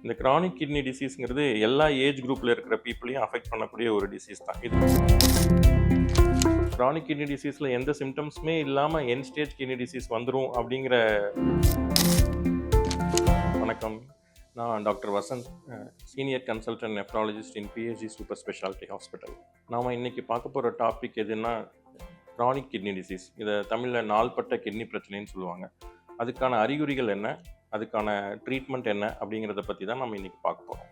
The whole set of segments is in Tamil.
இந்த கிரானிக் கிட்னி டிசீஸ்ங்கிறது எல்லா ஏஜ் குரூப்ல இருக்கிற பீப்புளையும் அஃபெக்ட் பண்ணக்கூடிய ஒரு டிசீஸ் தான் இது. கிரானிக் கிட்னி டிசீஸ்ல எந்த சிம்டம்ஸுமே இல்லாம என் ஸ்டேஜ் கிட்னி டிசீஸ் வந்துரும் அப்படிங்கிற. வணக்கம், நான் doctor Vasanth, senior consultant nephrologist in PhD super speciality hospital. நாம இன்னைக்கு பார்க்க போகிற டாபிக் எதுன்னா கிரானிக் கிட்னி டிசீஸ். இதை தமிழில் நாள்பட்ட கிட்னி பிரச்சனைன்னு சொல்லுவாங்க. அதுக்கான அறிகுறிகள் என்ன, அதுக்கான ட்ரீட்மெண்ட் என்ன அப்படிங்கிறத பற்றி தான் நம்ம இன்றைக்கி பார்க்க போகிறோம்.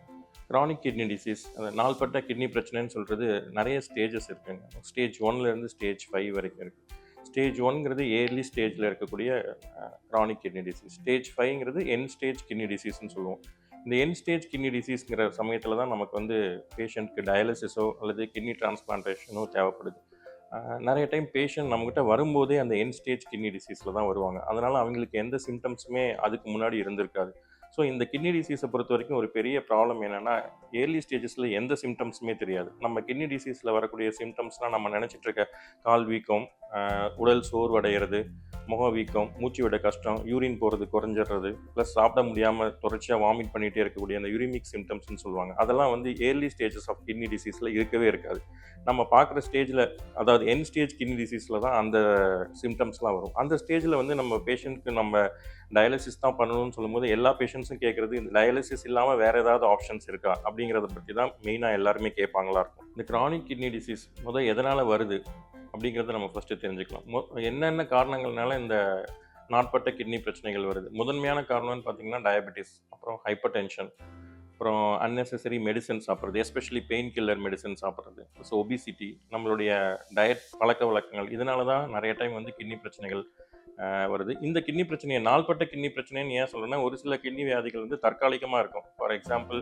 கிரானிக் கிட்னி டிசீஸ், அந்த நாள்பட்ட கிட்னி பிரச்சனைன்னு சொல்கிறது நிறைய ஸ்டேஜஸ் இருக்குங்க. ஸ்டேஜ் 1லேருந்து ஸ்டேஜ் 5 வரைக்கும் இருக்குது. ஸ்டேஜ் 1ங்கிறது ஏர்லி ஸ்டேஜில் இருக்கக்கூடிய கிரானிக் கிட்னி டிசீஸ். ஸ்டேஜ் 5ங்கிறது என் ஸ்டேஜ் கிட்னி டிசீஸ்ன்னு சொல்லுவோம். இந்த என் ஸ்டேஜ் கிட்னி டிசீஸ்ங்கிற சமயத்தில் தான் நமக்கு பேஷண்ட்க்கு டயாலிசிஸோ அல்லது கிட்னி டிரான்ஸ்பிளான்டேஷனோ தேவைப்படுது. நிறைய டைம் பேஷண்ட் நம்மகிட்ட வரும்போதே அந்த என் ஸ்டேஜ் கிட்னி டிசீஸில் தான் வருவாங்க. அதனால் அவங்களுக்கு எந்த சிம்டம்ஸுமே அதுக்கு முன்னாடி இருந்திருக்காது. ஸோ இந்த கிட்னி டிசீஸை பொறுத்த வரைக்கும் ஒரு பெரிய ப்ராப்ளம் என்னென்னா, ஏர்லி ஸ்டேஜஸில் எந்த சிம்டம்ஸுமே தெரியாது. நம்ம கிட்னி டிசீஸில் வரக்கூடிய சிம்டம்ஸ்லாம் நம்ம நினச்சிட்டு இருக்க கால் வீக்கம், உடல் சோர்வடைகிறது, முக வீக்கம், மூச்சு விட கஷ்டம், யூரின் போகிறது குறைஞ்சிடுறது, ப்ளஸ் சாப்பிட முடியாமல் தொடர்ச்சியாக வாமிட் பண்ணிகிட்டே இருக்கக்கூடிய அந்த யூரிமிக் சிம்டம்ஸ்னு சொல்லுவாங்க. அதெல்லாம் ஏர்லி ஸ்டேஜஸ் ஆஃப் கிட்னி டிசீஸில் இருக்கவே இருக்காது. நம்ம பார்க்குற ஸ்டேஜில், அதாவது என் ஸ்டேஜ் கிட்னி டிசீஸில் தான் அந்த சிம்டம்ஸ்லாம் வரும். அந்த ஸ்டேஜில் நம்ம பேஷண்ட்க்கு நம்ம டயாலிசிஸ் தான் பண்ணணும்னு சொல்லும்போது எல்லா பேஷண்ட்ஸும் கேட்குறது, இந்த டயாலிசிஸ் இல்லாமல் வேறு ஏதாவது ஆப்ஷன்ஸ் இருக்கா அப்படிங்கிறத பற்றி தான் மெயினாக எல்லாருமே கேட்பாங்களா இருக்கும். இந்த கிரானிக் கிட்னி டிசீஸ் எதனால் வருது அப்படிங்கிறத நம்ம ஃபஸ்ட்டு தெரிஞ்சுக்கலாம். என்னென்ன காரணங்கள்னால இந்த நாட்பட்ட கிட்னி பிரச்சனைகள் வருது? முதன்மையான காரணம்னு பார்த்தீங்கன்னா டயபெட்டிஸ், அப்புறம் ஹைப்பர் டென்ஷன், அப்புறம் அன்னெசரி மெடிசன் சாப்பிட்றது, எஸ்பெஷலி பெயின் கில்லர் மெடிசன் சாப்பிட்றது, ப்ளஸ் ஒபிசிட்டி, நம்மளுடைய டயட் பழக்க வழக்கங்கள், இதனால தான் நிறைய டைம் கிட்னி பிரச்சனைகள் வருது. இந்த கிட்னி பிரச்சனையை நாள்பட்ட கிட்னி பிரச்சனைன்னு ஏன் சொல்கிறேன்னா, ஒரு சில கிட்னி வியாதிகள் தற்காலிகமாக இருக்கும். ஃபார் எக்ஸாம்பிள்,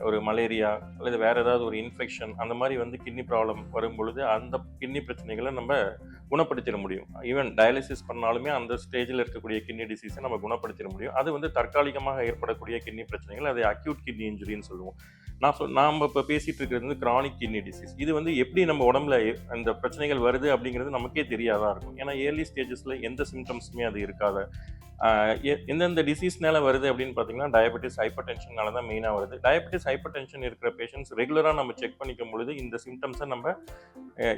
ஒரு மலேரியா அல்லது வேறு ஏதாவது ஒரு இன்ஃபெக்ஷன், அந்த மாதிரி கிட்னி ப்ராப்ளம் வரும் பொழுது அந்த கிட்னி பிரச்சனைகளை நம்ம குணப்படுத்திட முடியும். ஈவன் டயாலிசிஸ் பண்ணாலுமே அந்த ஸ்டேஜில் இருக்கக்கூடிய கிட்னி டிசீஸை நம்ம குணப்படுத்திட முடியும். அது தற்காலிகமாக ஏற்படக்கூடிய கிட்னி பிரச்சனைகள், அது அக்யூட் கிட்னி இன்ஜுரின்னு சொல்லுவோம். நாம் இப்போ பேசிகிட்டு இருக்கிறது கிரானிக் கிட்னி டிசீஸ். இது எப்படி நம்ம உடம்புல அந்த பிரச்சனைகள் வருது அப்படிங்கிறது நமக்கே தெரியாதான் இருக்கும். ஏன்னா ஏர்லி ஸ்டேஜஸில் எந்த சிம்டம்ஸுமே அது இருக்காது. எந்தெந்த டிசீஸ்னால வருது அப்படின்னு பார்த்தீங்கன்னா, டயபெட்டிஸ், ஹைப்பர் டென்ஷனால தான் மெயினாக வருது. டயபெட்டிஸ், ஹைப்பர் டென்ஷன் இருக்கிற பேஷண்ட்ஸ் ரெகுலராக நம்ம செக் பண்ணிக்கும் பொழுது இந்த சிம்டம்ஸை நம்ம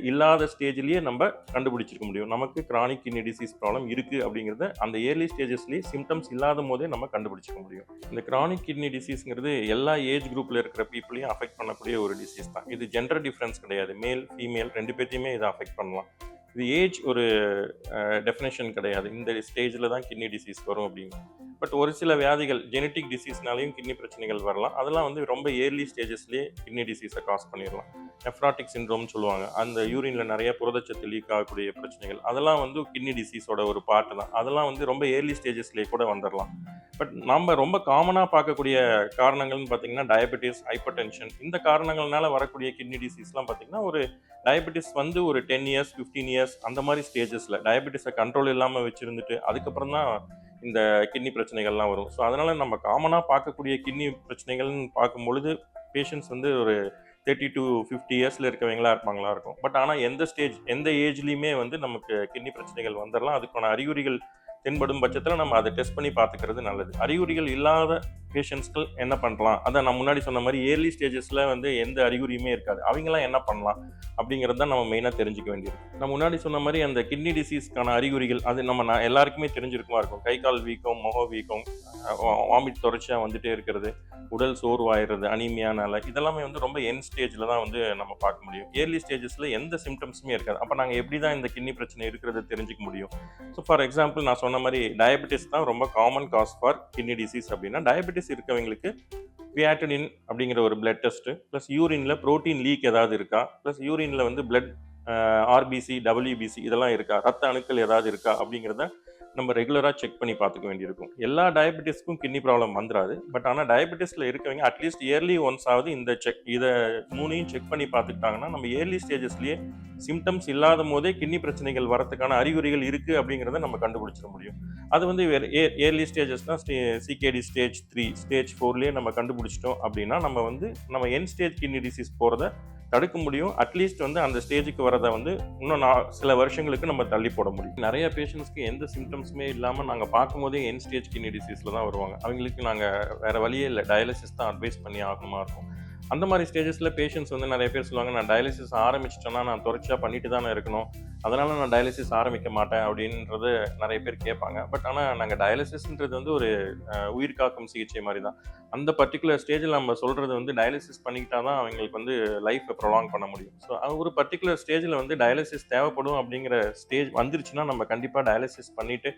இல்லாத ஸ்டேஜ்லேயே நம்ம கண்டுபிடிச்சிருக்க முடியும். நமக்கு கிரானிக் கிட்னி டிசீஸ் ப்ராப்ளம் இருக்குது அப்படிங்கிறத அந்த ஏர்லி ஸ்டேஜஸ்லேயே சிம்டம்ஸ் இல்லாத போதே நம்ம கண்டுபிடிச்சிக்க முடியும். இந்த கிரானிக் கிட்னி டிசீஸ்ங்கிறது எல்லா ஏஜ் குரூப்பில் இருக்கிற பீப்புளையும் அஃபெக்ட் பண்ணக்கூடிய ஒரு டிசீஸ் தான். இது ஜெண்டர் டிஃப்ரென்ஸ் கிடையாது. மேல், ஃபீமேல் ரெண்டு பேர்த்தையுமே இதை அஃபெக்ட் பண்ணலாம். இது ஏஜ் ஒரு டெஃபினேஷன் கிடையாது. இந்த ஸ்டேஜில் தான் கிட்னி டிசீஸ் வரும் அப்படின்னு. பட் ஒரு சில வியாதிகள், ஜெனட்டிக் டிசீஸ்னாலையும் கிட்னி பிரச்சனைகள் வரலாம். அதெல்லாம் ரொம்ப ஏர்லி ஸ்டேஜஸ்லேயே கிட்னி டிசீஸை காஸ் பண்ணிடலாம். நெஃப்ராட்டிக் சிண்ட்ரோம்னு சொல்லுவாங்க. அந்த யூரினில் நிறைய புரதச்சத்து லீக் ஆகக்கூடிய பிரச்சனைகள், அதெல்லாம் கிட்னி டிசீஸோட ஒரு பார்ட்டு தான். அதெல்லாம் ரொம்ப ஏர்லி ஸ்டேஜஸ்லேயே கூட வந்துடலாம். பட் நம்ம ரொம்ப காமனாக பார்க்கக்கூடிய காரணங்கள்னு பார்த்தீங்கன்னா டயபெட்டிஸ், ஹைப்பர் டென்ஷன், இந்த காரணங்கள்னால வரக்கூடிய கிட்னி டிசீஸ்லாம் பார்த்தீங்கன்னா, ஒரு டயபெட்டிஸ் ஒரு 10 இயர்ஸ் 15 இயர்ஸ் அந்த மாதிரி ஸ்டேஜஸில் டயபெட்டிஸை கண்ட்ரோல் இல்லாமல் வச்சுருந்துட்டு அதுக்கப்புறம் தான் இந்த கிட்னி பிரச்சனைகள்லாம் வரும். ஸோ அதனால் நம்ம காமனாக பார்க்கக்கூடிய கிட்னி பிரச்சனைகள்னு பார்க்கும்பொழுது பேஷண்ட்ஸ் ஒரு 30 to 50 இயர்ஸில் இருக்கவங்களா இருப்பாங்களா இருக்கும். பட் ஆனால் எந்த ஏஜ்லேயுமே நமக்கு கிட்னி பிரச்சனைகள் வந்துடலாம். அதுக்கான அறிகுறிகள் தென்படும் பட்சத்தில் நம்ம அதை டெஸ்ட் பண்ணி பார்த்துக்கிறது நல்லது. அறிகுறிகள் இல்லாத பேஷண்ட்ஸ்கள் என்ன பண்ணலாம், அதை நான் முன்னாடி சொன்ன மாதிரி ஏர்லி ஸ்டேஜஸில் எந்த அறிகுறியுமே இருக்காது, அவங்களாம் என்ன பண்ணலாம் அப்படிங்கிறது தான் நம்ம மெயினாக தெரிஞ்சுக்க வேண்டியது. நான் முன்னாடி சொன்ன மாதிரி அந்த கிட்னி டிசீஸ்க்கான அறிகுறிகள் அது எல்லாருக்குமே தெரிஞ்சிருக்குமா இருக்கும். கை கால் வீக்கம், முக வீக்கம், வாமிட் தொடர்ச்சியாக வந்துட்டே இருக்கிறது, உடல் சோர்வாயிடுறது, அனீமியானால, இதெல்லாமே ரொம்ப என் ஸ்டேஜில் தான் நம்ம பார்க்க முடியும். ஏர்லி ஸ்டேஜஸில் எந்த சிம்டம்ஸுமே இருக்காது. அப்போ நாங்கள் எப்படி தான் இந்த கிட்னி பிரச்சனை இருக்கிறத தெரிஞ்சுக்க முடியும்? ஸோ ஃபார் எக்ஸாம்பிள், நான் சொன்ன மாதிரி டயபெட்டிஸ் தான் ரொம்ப common cause for kidney disease. அப்படின்னா டயபெட்டிஸ் இருக்கவங்களுக்கு கிரியாட்டினின் அப்படிங்கிற ஒரு பிளட் டெஸ்ட், ப்ளஸ் யூரினில் ப்ரோட்டீன் லீக் ஏதாவது இருக்கா, ப்ளஸ் யூரினில் பிளட் ஆர்பிசி, டபிள்யூபிசி இதெல்லாம் இருக்கா, ரத்த அணுக்கள் ஏதாவது இருக்கா அப்படிங்கிறத நம்ம ரெகுலராக செக் பண்ணி பார்த்துக்க வேண்டியிருக்கும். எல்லா டயபெட்டிஸ்க்கும் கிட்னி ப்ராப்ளம் வந்துடாது. பட் ஆனால் டயபெட்டிஸில் இருக்கவங்க அட்லீஸ்ட் இயர்லி ஒன்ஸ் ஆகுது இதை மூணையும் செக் பண்ணி பார்த்துக்கிட்டாங்கன்னா நம்ம ஏர்லி ஸ்டேஜஸ்லேயே சிம்டம்ஸ் இல்லாத போதே கிட்னி பிரச்சனைகள் வரதுக்கான அறிகுறிகள் இருக்குது அப்படிங்கிறத நம்ம கண்டுபிடிச்சிட முடியும். அது ஏர்லி ஸ்டேஜஸ்னால் சிகேடி ஸ்டேஜ் 3, ஸ்டேஜ் 4லேயே நம்ம கண்டுபிடிச்சிட்டோம் அப்படின்னா நம்ம என் ஸ்டேஜ் கிட்னி டிசீஸ் போகிறத தடுக்க முடியும். அட்லீஸ்ட் வந்து அந்த ஸ்டேஜுக்கு வரதை வந்து இன்னும் சில வருஷங்களுக்கு நம்ம தள்ளி போட முடியும். நிறைய பேஷண்ட்ஸ்க்கு எந்த சிம்டம்ஸுமே இல்லாமல் நாங்கள் பார்க்கும்போதே என் ஸ்டேஜ் கிட்னி டிசீஸில் தான் வருவாங்க. அவங்களுக்கு நாங்கள் வேறு வழியே இல்லை, டயாலிசிஸ் தான் அட்வைஸ் பண்ணி ஆகணுமா இருக்கும். அந்த மாதிரி ஸ்டேஜஸில் பேஷண்ட்ஸ் வந்து நிறைய பேர் சொல்லுவாங்க, நான் டயாலிசிஸ் ஆரம்பிச்சிட்டேன்னா நான் தொடர்ச்சியாக பண்ணிட்டு தானே இருக்கணும், அதனால் நான் டயாலிசிஸ் ஆரம்பிக்க மாட்டேன் அப்படின்றது நிறைய பேர் கேட்பாங்க. பட் ஆனால் நாங்கள் டயாலிசிஸ்ன்றது வந்து ஒரு உயிர் காக்கும் சிகிச்சை மாதிரி தான். அந்த பர்டிகுலர் ஸ்டேஜில் நம்ம சொல்கிறது வந்து டயாலிசிஸ் பண்ணிக்கிட்டா தான் அவங்களுக்கு வந்து லைஃப்பை ப்ரொலாங் பண்ண முடியும். ஸோ ஒரு பர்டிகுலர் ஸ்டேஜில் வந்து டயாலிசிஸ் தேவைப்படும் அப்படிங்கிற ஸ்டேஜ் வந்துருச்சுன்னா நம்ம கண்டிப்பாக டயாலிசிஸ் பண்ணிவிட்டு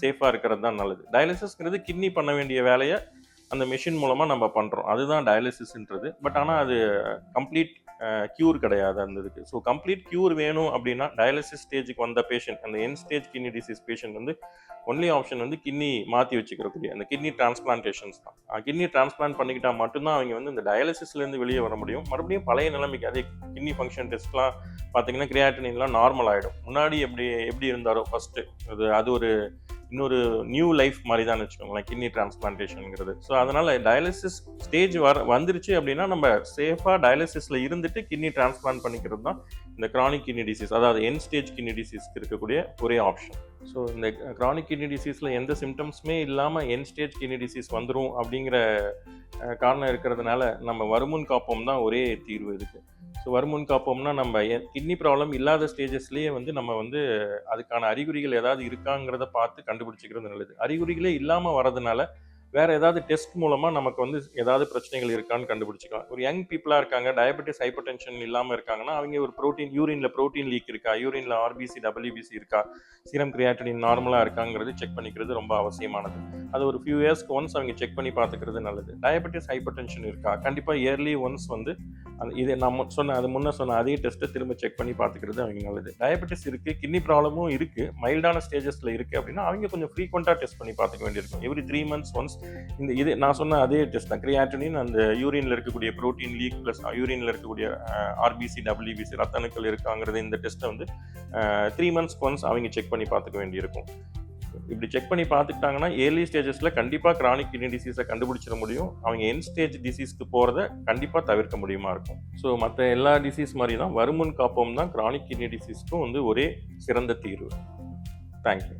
சேஃபாக இருக்கிறது தான் நல்லது. டயாலிசிஸ்ங்கிறது கிட்னி பண்ண வேண்டிய வேலையை அந்த மெஷின் மூலமாக நம்ம பண்ணுறோம், அதுதான் டயாலிசிஸ்ன்றது. பட் ஆனால் அது கம்ப்ளீட் க்யூர் கிடையாது அந்த இதுக்கு. ஸோ கம்ப்ளீட் க்யூர் வேணும் அப்படின்னா டயாலிசிஸ் ஸ்டேஜுக்கு வந்த பேஷண்ட், அந்த என் ஸ்டேஜ் கிட்னி டிசீஸ் பேஷண்ட் வந்து ஒன்லி ஆப்ஷன் வந்து கிட்னி மாற்றி வச்சுக்கிறக்கூடிய அந்த கிட்னி டிரான்ஸ்பிளான்டேஷன்ஸ் தான். கிட்னி டிரான்ஸ்பிளான்ட் பண்ணிக்கிட்டால் மட்டும்தான் அவங்க வந்து இந்த டயாலிசிஸ்லேருந்து வெளியே வர முடியும். மறுபடியும் பழைய நிலைமைக்கு அதே கிட்னி ஃபங்க்ஷன் டெஸ்ட்லாம் பார்த்தீங்கன்னா கிரியாட்டினின்லாம் நார்மல் ஆகிடும். முன்னாடி எப்படி இருந்தாரோ ஃபஸ்ட்டு அது ஒரு இன்னொரு நியூ லைஃப் மாதிரி தான் வச்சுக்கோங்களேன் கிட்னி டிரான்ஸ்பிளான்டேஷனுங்கிறது. ஸோ அதனால் டயாலிசிஸ் ஸ்டேஜ் வந்துருச்சு அப்படின்னா நம்ம சேஃபாக டயாலிசிஸில் இருந்துட்டு கிட்னி டிரான்ஸ்பிளான்ட் பண்ணிக்கிறது தான் இந்த கிரானிக் கிட்னி டிசீஸ், அதாவது என் ஸ்டேஜ் கிட்னி டிசீஸ்க்கு இருக்கக்கூடிய ஒரே ஆப்ஷன். ஸோ இந்த கிரானிக் கிட்னி டிசீஸில் எந்த சிம்டம்ஸுமே இல்லாமல் என் ஸ்டேஜ் கிட்னி டிசீஸ் வந்துடும் அப்படிங்கிற காரணம் இருக்கிறதுனால நம்ம வருமுன் காப்போம் தான் ஒரே தீர்வு இதுக்கு. ஸோ வருமுன் காப்போம்னா நம்ம கிட்னி ப்ராப்ளம் இல்லாத ஸ்டேஜஸ்லேயே வந்து நம்ம வந்து அதுக்கான அறிகுறிகள் ஏதாவது இருக்காங்கிறத பார்த்து கண்டுபிடிச்சிக்கிறது நல்லது. அறிகுறிகளே இல்லாமல் வரதுனால வேறு ஏதாவது டெஸ்ட் மூலமாக நமக்கு வந்து ஏதாவது பிரச்சனைகள் இருக்கான்னு கண்டுபிடிச்சிக்கலாம். ஒரு யங் பீப்புளாக இருக்காங்க, டயபெட்டிஸ் ஹைப்பர் டென்ஷன் இல்லாமல் இருக்காங்கன்னா அவங்க ஒரு யூரினில் ப்ரோட்டீன் லீக் இருக்கா, யூரினில் ஆர்பிசி டபிள்யூபிசி இருக்கா, சீரம் கிரியாட்டினின் நார்மலாக இருக்காங்கிறது செக் பண்ணிக்கிறது ரொம்ப அவசியமானது. அது ஒரு ஃபியூ இயர்ஸ்க்கு ஒன்ஸ் அவங்க செக் பண்ணி பார்த்துக்கிறது நல்லது. டயபெட்டிஸ் ஹைப்பர் டென்ஷன் இருக்கா, கண்டிப்பாக இயர்லி ஒன்ஸ் வந்து இது நம்ம முன்ன சொன்ன அதே டெஸ்ட்டை திரும்ப செக் பண்ணி பார்த்துக்கிறது அவங்க நல்லது. டயபெட்டிஸ் இருக்குது, கிட்னி ப்ராப்ளமும் இருக்குது, மைல்டான ஸ்டேஜஸில் இருக்குது அப்படின்னா அவங்க கொஞ்சம் ஃப்ரீக்வெண்ட்டாக டெஸ்ட் பண்ணி பார்த்துக்க வேண்டியிருக்கும். எவ்ரி 3 months ஒன்ஸ் இது நான் சொன்ன அதே டெஸ்ட் தான், கிரியாட்டினின் அந்த யூரினில் இருக்கக்கூடிய ப்ரோட்டீன் லீக் ப்ளஸ் யூரினில் இருக்கக்கூடிய ஆர்பிசி டபிள்யூபிசி ரத்த அணுக்கள் இருக்காங்கிறது இந்த டெஸ்ட்டை வந்து 3 months ஒன்ஸ் அவங்க செக் பண்ணி பார்த்துக்க வேண்டியிருக்கும். இப்படி செக் பண்ணி பார்த்துக்கிட்டாங்கன்னா ஏர்லி ஸ்டேஜஸில் கண்டிப்பாக கிரானிக் கிட்னி டிசீஸை கண்டுபிடிச்சிட முடியும். அவங்க என் ஸ்டேஜ் டிசீஸ்க்கு போகிறத கண்டிப்பாக தவிர்க்க முடியுமா இருக்கும். ஸோ மற்ற எல்லா டிசீஸ் மாதிரி தான் வருமுன் காப்போம் தான் கிரானிக் கிட்னி டிசீஸ்க்கும் வந்து ஒரே சிறந்த தீர்வு. தேங்க்யூ.